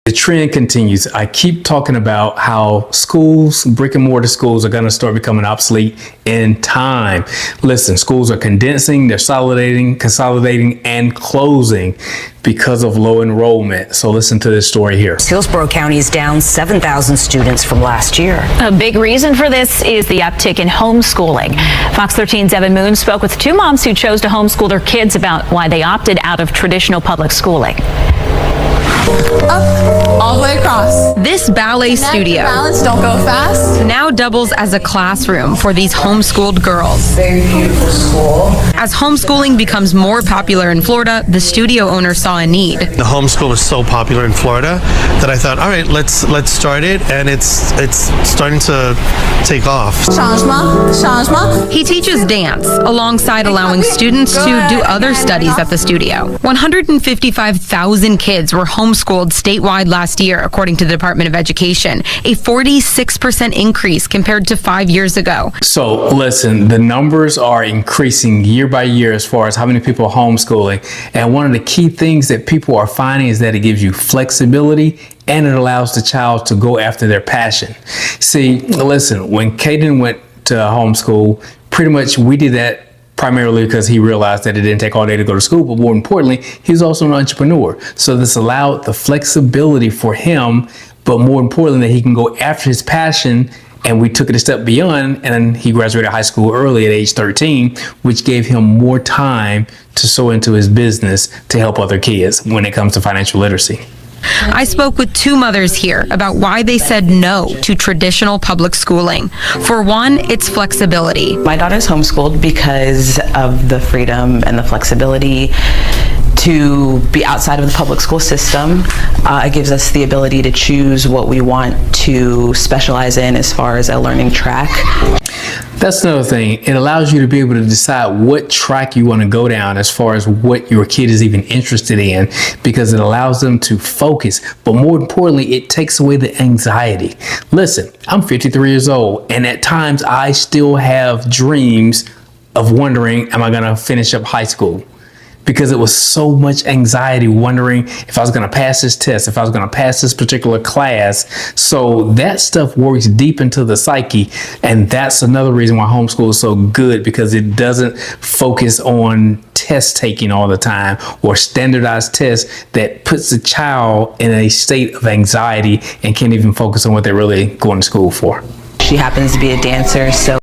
The trend continues. I keep talking about how schools, brick and mortar schools, are going to start becoming obsolete in time. Listen, schools are condensing, they're consolidating, and closing because of low enrollment. So listen to this story here. Hillsborough County is down 7,000 students from last year. A big reason for this is the uptick in homeschooling. Fox 13's Evan Moon spoke with two moms who chose to homeschool their kids about why they opted out of traditional public schooling. Up, all the way across. This ballet studio Balance, don't go fast. now doubles as a classroom for these homeschooled girls. Very beautiful school. As homeschooling becomes more popular in Florida, the studio owner saw a need. The homeschool was so popular in Florida that I thought, all right, let's start it, and it's starting to take off. Changement. He teaches dance alongside allowing students to do other studies at the studio. 155,000 kids were homeschooled statewide last year, according to the Department of Education, a 46% increase compared to 5 years ago. So listen, the numbers are increasing year by year as far as how many people are homeschooling. And one of the key things that people are finding is that it gives you flexibility and it allows the child to go after their passion. See, listen, when Caden went to homeschool, pretty much we did that primarily because he realized that it didn't take all day to go to school, but more importantly, he's also an entrepreneur. So this allowed the flexibility for him, but more importantly, that he can go after his passion. And we took it a step beyond, and he graduated high school early at age 13, which gave him more time to sow into his business to help other kids when it comes to financial literacy. I spoke with two mothers here about why they said no to traditional public schooling. For one, it's flexibility. My daughter's homeschooled because of the freedom and the flexibility to be outside of the public school system. It gives us the ability to choose what we want to specialize in as far as a learning track. That's another thing. It allows you to be able to decide what track you want to go down as far as what your kid is even interested in, because it allows them to focus. But more importantly, it takes away the anxiety. Listen, I'm 53 years old, and at times I still have dreams of wondering, am I going to finish up high school? Because it was so much anxiety wondering if I was going to pass this test, if I was going to pass this particular class. So that stuff works deep into the psyche. And that's another reason why homeschool is so good, because it doesn't focus on test taking all the time or standardized tests that puts the child in a state of anxiety and can't even focus on what they're really going to school for. She happens to be a dancer, so